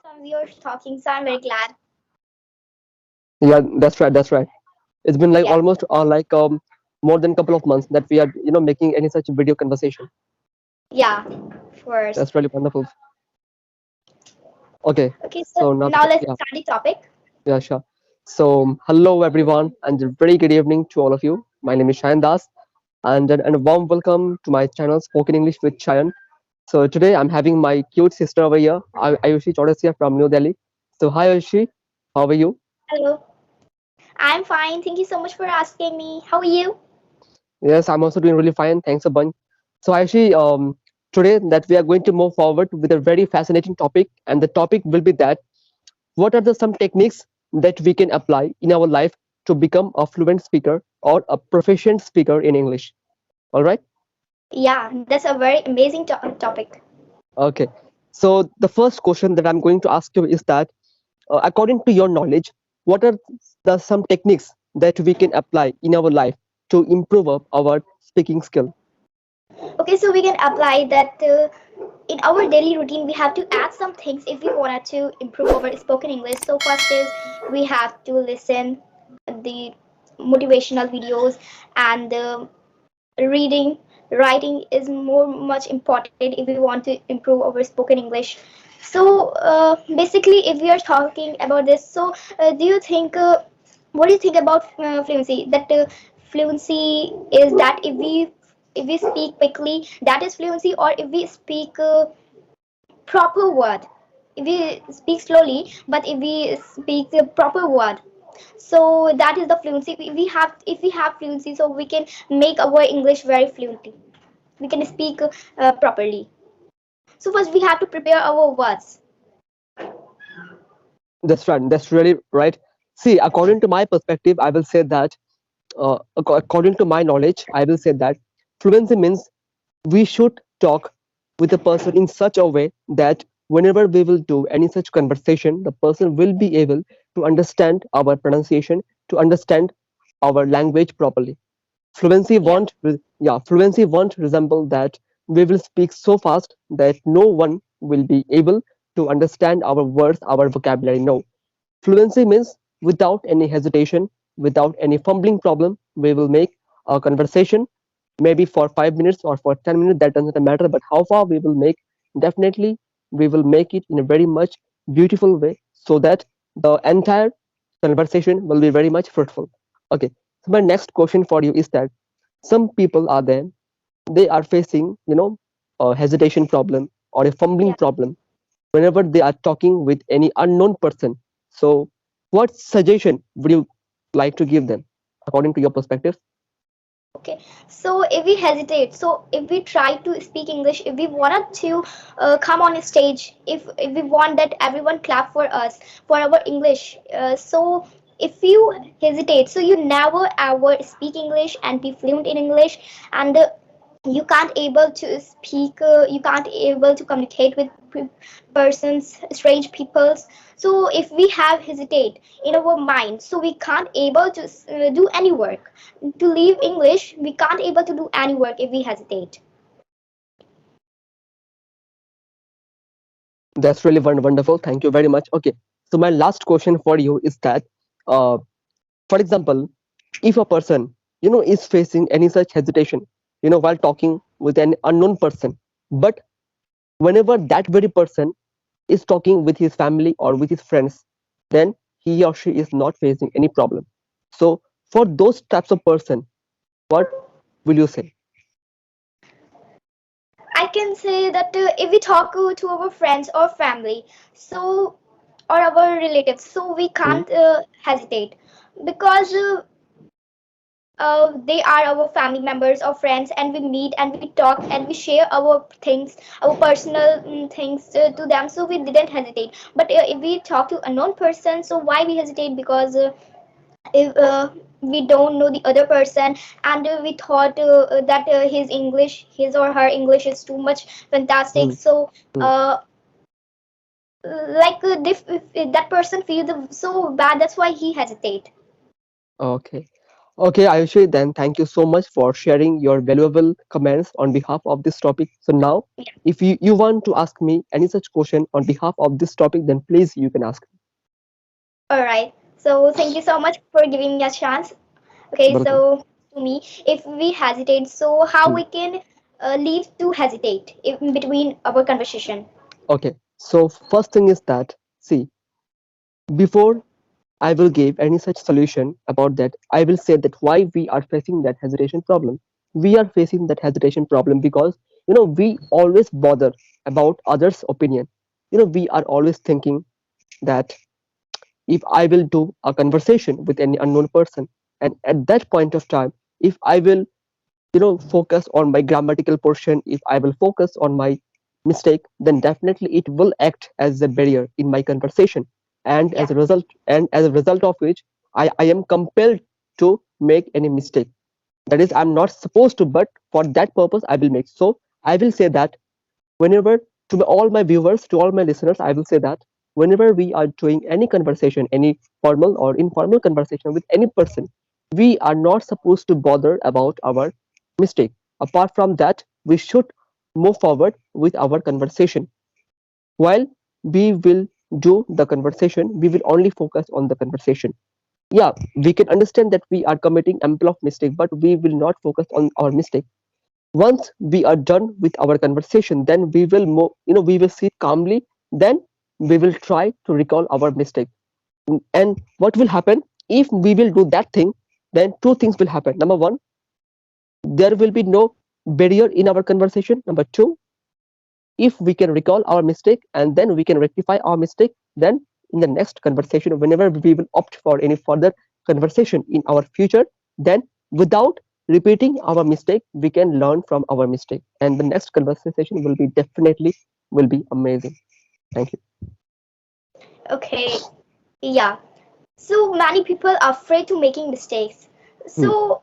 time we are talking, so I'm very glad. Yeah, that's right. That's right. It's been like Yeah, almost more than a couple of months that we are making any such video conversation. yeah, of course. That's really wonderful. Okay, Okay, so so now now let's yeah, start the topic. yeah, sure. So hello everyone, and a very good evening to all of you. My name is Shayan Das, and a warm welcome to my channel Spoken English with Shayan. So today I'm having my cute sister over here, Ayushi Chaurasia from New Delhi. So hi Ayushi, how are you? Hello, I'm fine. Thank you so much for asking me. How are you? Yes, I'm also doing really fine. Thanks a bunch. So actually, today that we are going to move forward with a very fascinating topic, and the topic will be that what are the some techniques that we can apply in our life to become a fluent speaker or a proficient speaker in English. All right. Yeah, that's a very amazing topic. Okay. So the first question that I'm going to ask you is that, according to your knowledge, what are the some techniques that we can apply in our life to improve our speaking skill? Okay, so we can apply that in our daily routine. We have to add some things if we wanted to improve our spoken English. So first is we have to listen the motivational videos and reading writing is more much important if we want to improve our spoken English. So basically if we are talking about this, so do you think what do you think about fluency, that fluency is that if we speak quickly, that is fluency, or if we speak proper word, if we speak slowly but if we speak the proper word, so that is the fluency. If we have fluency, so we can make our English very fluently, we can speak properly. So first we have to prepare our words. That's right. That's really right. See, according to my perspective, I will say that, according to my knowledge, I will say that fluency means we should talk with a person in such a way that whenever we will do any such conversation, the person will be able to understand our pronunciation, to understand our language properly. Yeah, Fluency won't resemble that we will speak so fast that no one will be able to understand our words, our vocabulary. No, fluency means without any hesitation, without any fumbling problem, we will make a conversation, maybe for 5 minutes or for 10 minutes, that doesn't matter, but how far we will make, definitely we will make it in a very much beautiful way so that the entire conversation will be very much fruitful. Okay, so my next question for you is that some people are there, they are facing, a hesitation problem or a fumbling yeah. problem whenever they are talking with any unknown person. So, what suggestion would you like to give them according to your perspective? Okay, so if we hesitate, so if we try to speak English, if we wanted to come on a stage, if we want that everyone clap for us for our English, so if you hesitate, so you never ever speak English and be fluent in English, and you can't able to speak, you can't able to communicate with persons, strange peoples. So if we have hesitate in our mind, so we can't able to do any work. To leave English, we can't able to do any work if we hesitate. That's really wonderful. Thank you very much. Okay, so my last question for you is that, uh, for example, if a person is facing any such hesitation, while talking with an unknown person, but whenever that very person is talking with his family or with his friends, then he or she is not facing any problem. So, for those types of person, what will you say? I can say that if we talk to our friends or family, so or our relatives, so we Hmm. can't hesitate, because they are our family members or friends, and we meet and we talk and we share our things, our personal things to them, so we didn't hesitate. But if we talk to a known person, so why we hesitate? Because if we don't know the other person, and we thought that his or her English is too much fantastic, Hmm. so Hmm. uh, like if that person feels so bad, that's why he hesitate. Okay. Okay, Ayushi, then thank you so much for sharing your valuable comments on behalf of this topic. So now, Yeah. if you want to ask me any such question on behalf of this topic, then please you can ask. All right. So thank you so much for giving me a chance. Okay, Welcome. so to me, if we hesitate, so how Hmm. we can leave to hesitate in between our conversation? Okay, so first thing is that, see, before I will give any such solution about that, I will say that why we are facing that hesitation problem. We are facing that hesitation problem because we always bother about others' opinion. We are always thinking that if I will do a conversation with any unknown person, and at that point of time, if I will focus on my grammatical portion, if I will focus on my mistake, then definitely it will act as a barrier in my conversation, and Yeah, as a result of which I am compelled to make any mistake. That is, I'm not supposed to, but for that purpose I will make. So I will say that whenever, all my viewers, to all my listeners, I will say that whenever we are doing any conversation, any formal or informal conversation with any person, we are not supposed to bother about our mistake. Apart from that, we should move forward with our conversation. While we will do the conversation, we will only focus on the conversation. Yeah, we can understand that we are committing ample of mistake, but we will not focus on our mistake. Once we are done with our conversation, then we will move, we will sit calmly, then we will try to recall our mistake. And what will happen if we will do that thing? Then two things will happen. Number one, there will be no barrier in our conversation. Number two, if we can recall our mistake and then we can rectify our mistake, then in the next conversation, whenever we will opt for any further conversation in our future, then without repeating our mistake, we can learn from our mistake, and the next conversation will be definitely will be amazing. Thank you. okay, yeah. So many people are afraid to making mistakes. Hmm. So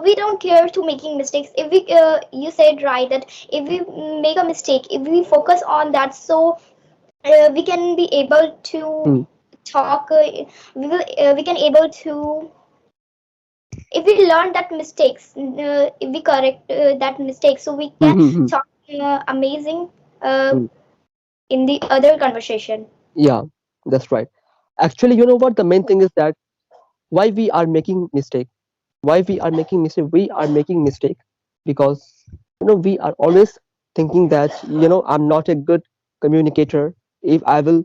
we don't care to making mistakes. If we, you said right that if we make a mistake, if we focus on that, so we can be able to Hmm. talk. We can able to, if we learn that mistakes, if we correct that mistake, so we Hmm. can Hmm. Hmm. talk amazing uh, Hmm. in the other conversation. Yeah, that's right. Actually, you know what, the main thing is that why we are making mistake, we are making mistake because we are always thinking that I'm not a good communicator if I will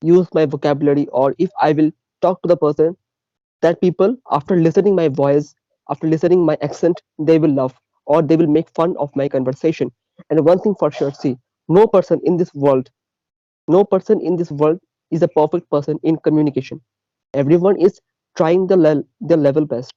use my vocabulary, or if I will talk to the person, that people, after listening my voice, after listening my accent, they will love, or they will make fun of my conversation. And one thing for sure, see, no person in this world, no person in this world is a perfect person in communication. Everyone is trying their level best,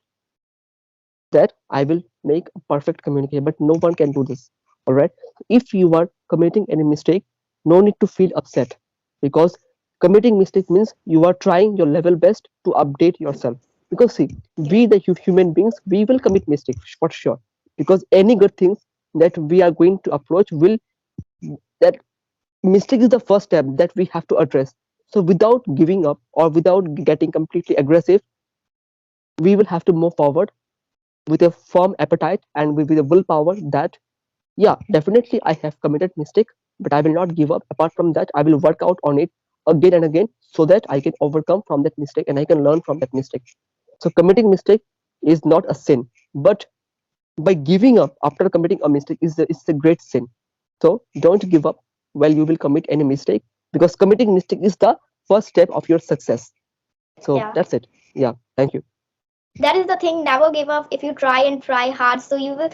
that I will make a perfect communicator, but no one can do this. All right. If you are committing any mistake, no need to feel upset, because committing mistake means you are trying your level best to update yourself. Because see, Yeah, we the human beings, we will commit mistakes for sure. Because any good things that we are going to approach will, that mistake is the first step that we have to address. So without giving up or without getting completely aggressive, we will have to move forward with a firm appetite and with a willpower that, yeah, definitely I have committed mistake, but I will not give up. Apart from that, I will work out on it again and again, so that I can overcome from that mistake and I can learn from that mistake. So committing mistake is not a sin, but by giving up after committing a mistake is a great sin. So don't give up while you will commit any mistake, because committing mistake is the first step of your success. So yeah. that's it. Yeah, thank you. That is the thing. Never give up. If you try and try hard, so you will.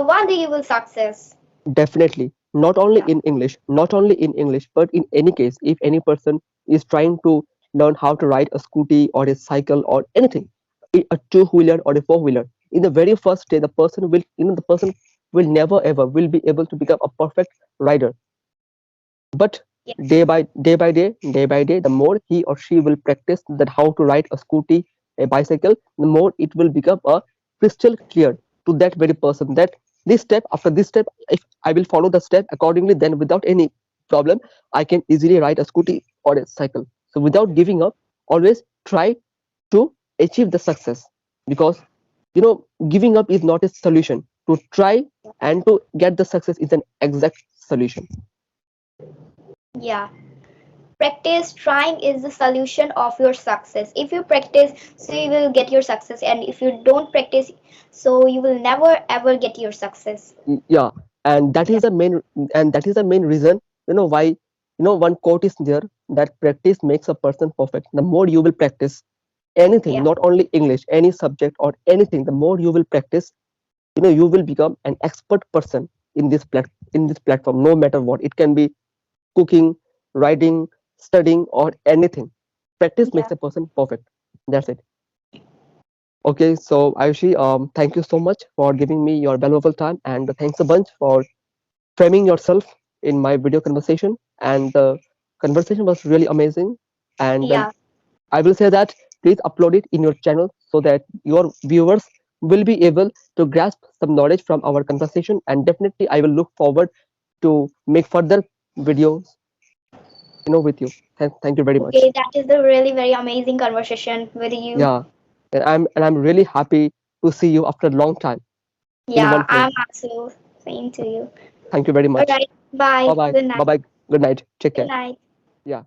One day you will success. Definitely, not only Yeah, in English, but in any case, if any person is trying to learn how to ride a scooty or a cycle or anything, a two-wheeler or a four-wheeler, in the very first day, the person will never ever will be able to become a perfect rider. But yeah, day by day, the more he or she will practice that how to ride a scooty, a bicycle, the more it will become a crystal clear to that very person that this step after this step, if I will follow the step accordingly, then without any problem, I can easily ride a scooty or a cycle. So without giving up, always try to achieve the success. because giving up is not a solution. To try and to get the success is an exact solution. Yeah. Practice trying is the solution of your success. If you practice, so you will get your success, and if you don't practice, so you will never ever get your success. Yeah, and that Yeah. is the main reason, why, one quote is there, that practice makes a person perfect. The more you will practice anything, Yeah. not only English, any subject or anything, the more you will practice, you will become an expert person in this platform, no matter what. It can be cooking, writing, studying, or anything. Practice Yeah. makes a person perfect. That's it. Okay, so Ayushi, thank you so much for giving me your valuable time, and thanks a bunch for framing yourself in my video conversation. And the conversation was really amazing. And Yeah. I will say that please upload it in your channel so that your viewers will be able to grasp some knowledge from our conversation. And definitely, I will look forward to make further videos, with you. Thank you very much. Okay, that is the really very amazing conversation with you. Yeah, and I'm really happy to see you after a long time in Yeah, one frame. I'm also saying to you. Thank you very All much. right. Bye. Bye bye. Good Bye night. bye. Good night. Take Good care. night. Yeah.